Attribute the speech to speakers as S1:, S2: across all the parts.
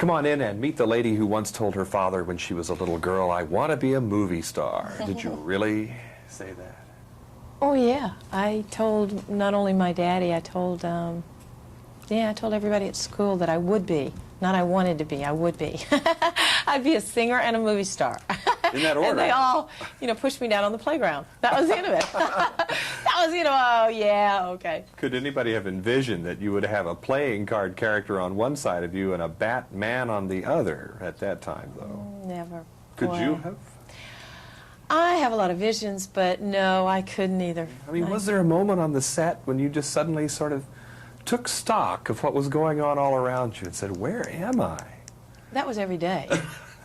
S1: Come on in and meet the lady who once told her father when she was a little girl, "I want to be a movie star." Did you really say that?
S2: Oh, yeah. I told not only my daddy, I told everybody at school that I would be. Not I wanted to be, I would be. I'd be a singer and a movie star.
S1: In that order.
S2: And they all, pushed me down on the playground. That was the end of it. That was, oh, yeah, okay.
S1: Could anybody have envisioned that you would have a playing card character on one side of you and a Batman on the other at that time, though?
S2: Never.
S1: Could
S2: Boy.
S1: you have?
S2: I have a lot of visions, but no, I couldn't either.
S1: I mean, was there a moment on the set when you just suddenly sort of took stock of what was going on all around you and said, "Where am I?"
S2: That was every day.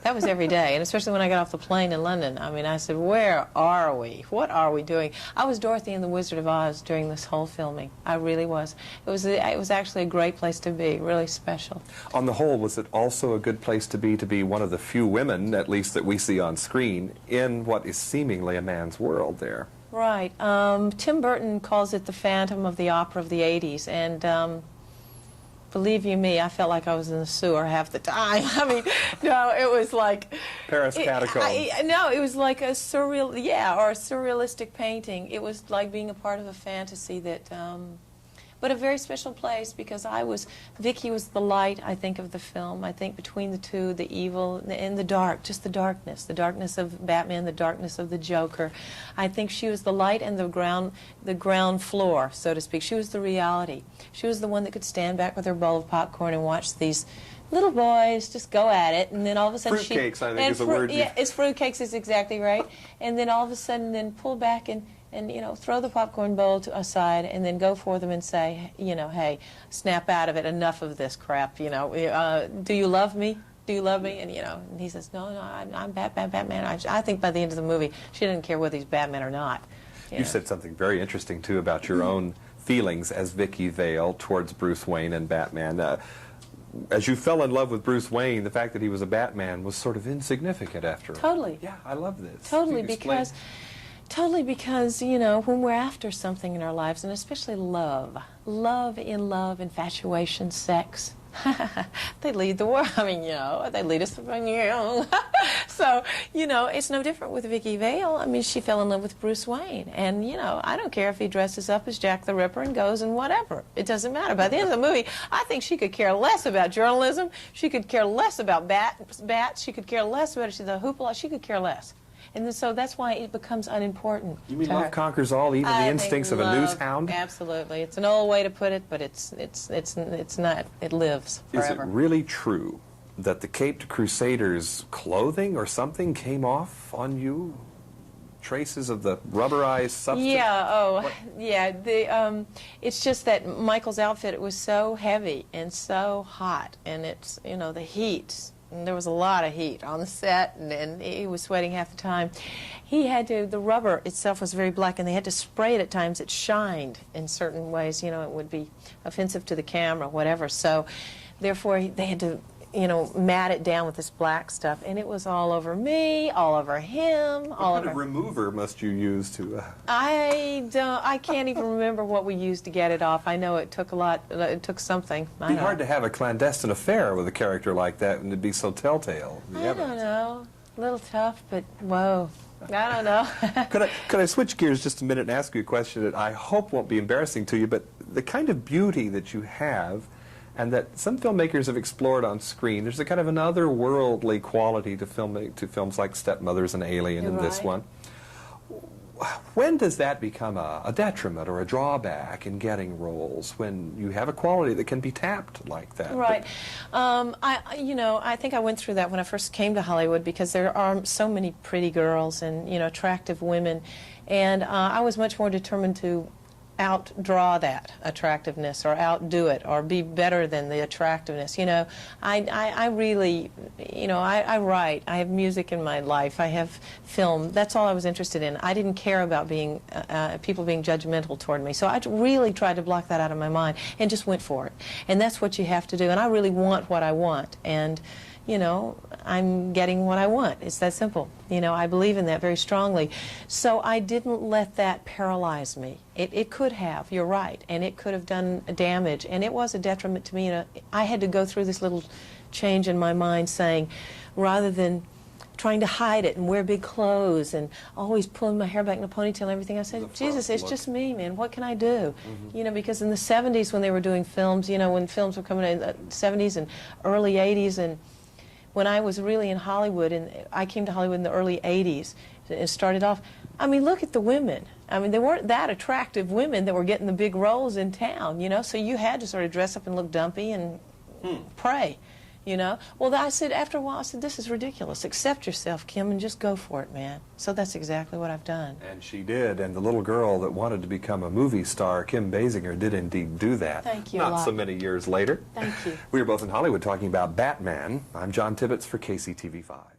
S2: That was every day, and especially when I got off the plane in London. I mean, I said, where are we? What are we doing? I was Dorothy in The Wizard of Oz during this whole filming. I really was. It was actually a great place to be, really special. On the whole, was it also a good place to be one of the few women, at least that we see on screen, in what is seemingly a man's world there? Right. Tim Burton calls it the Phantom of the Opera of the 80s, and believe you me, I felt like I was in the sewer half the time. I mean, no, it was like
S1: Paris Catacombs.
S2: No, it was like a surreal, or a surrealistic painting. It was like being a part of a fantasy that, but a very special place because Vicki was the light, I think, of the film. I think between the two, the evil and the dark, just the darkness of Batman, the darkness of the Joker. I think she was the light and the ground floor, so to speak. She was the reality. She was the one that could stand back with her bowl of popcorn and watch these little boys just go at it, and then all of a sudden
S1: fruitcakes, I think is the word.
S2: Yeah, it's fruitcakes is exactly right. And then all of a sudden, then pull back and throw the popcorn bowl aside and then go for them and say, hey, snap out of it, enough of this crap, do you love me? Do you love me? And he says, no, I'm Batman. I think by the end of the movie, she didn't care whether he's Batman or not.
S1: You said something very interesting, too, about your own feelings as Vicki Vale towards Bruce Wayne and Batman. As you fell in love with Bruce Wayne, the fact that he was a Batman was sort of insignificant after all.
S2: Totally.
S1: Yeah, I love this.
S2: Totally, because when we're after something in our lives, and especially love, infatuation, sex, they lead the world. I mean, they lead us. So, it's no different with Vicki Vale. I mean, she fell in love with Bruce Wayne, and I don't care if he dresses up as Jack the Ripper and goes and whatever. It doesn't matter. By the end of the movie, I think she could care less about journalism. She could care less about bats. She could care less about the hoopla. She could care less. And so that's why it becomes unimportant.
S1: You mean love conquers all, even the instincts of a news hound?
S2: Absolutely. It's an old way to put it, but it's not. It lives forever.
S1: Is it really true that the Caped Crusaders' clothing or something came off on you? Traces of the rubberized substance?
S2: Yeah, yeah. It's just that Michael's outfit, it was so heavy and so hot, and it's, the heat. And there was a lot of heat on the set, and he was sweating half the time. He had to, the rubber itself was very black, and they had to spray it at times. It shined in certain ways, it would be offensive to the camera, whatever. So, therefore, they had to, mat it down with this black stuff, and it was all over me, all over him, all over...
S1: What kind of remover must you use to...
S2: I can't even remember what we used to get it off. I know it took a lot, it took something.
S1: It'd be hard to have a clandestine affair with a character like that and it'd be so telltale.
S2: I don't know. A little tough, but whoa. I don't know.
S1: Could I switch gears just a minute and ask you a question that I hope won't be embarrassing to you, but the kind of beauty that you have and that some filmmakers have explored on screen, there's a kind of an otherworldly quality to films like Stepmothers and Alien and this one. When does that become a detriment or a drawback in getting roles, when you have a quality that can be tapped like that?
S2: Right. I think I went through that when I first came to Hollywood because there are so many pretty girls and, attractive women, and I was much more determined to outdraw that attractiveness or outdo it or be better than the attractiveness. I really, I write. I have music in my life. I have film. That's all I was interested in. I didn't care about being people being judgmental toward me. So I really tried to block that out of my mind and just went for it. And that's what you have to do. And I really want what I want. And you know, I'm getting what I want. It's that simple. You know, I believe in that very strongly. So I didn't let that paralyze me. It could have, you're right, and it could have done damage, and it was a detriment to me. You know, I had to go through this little change in my mind saying, rather than trying to hide it and wear big clothes and always pulling my hair back in a ponytail and everything, I said, Jesus, it's just me, man. What can I do? You know, because in the 70s when they were doing films, you know, when films were coming in the 70s and early 80s, and when I was really in Hollywood, and I came to Hollywood in the early 80s, it started off, I mean, look at the women. I mean, they weren't that attractive women that were getting the big roles in town, you know, so you had to sort of dress up and look dumpy and pray. You know? Well, I said, after a while, I said, this is ridiculous. Accept yourself, Kim, and just go for it, man. So that's exactly what I've done.
S1: And she did. And the little girl that wanted to become a movie star, Kim Basinger, did indeed do that.
S2: Thank you.
S1: Not so many years later.
S2: Thank you.
S1: We were both in Hollywood talking about Batman. I'm John Tibbetts for KCTV 5.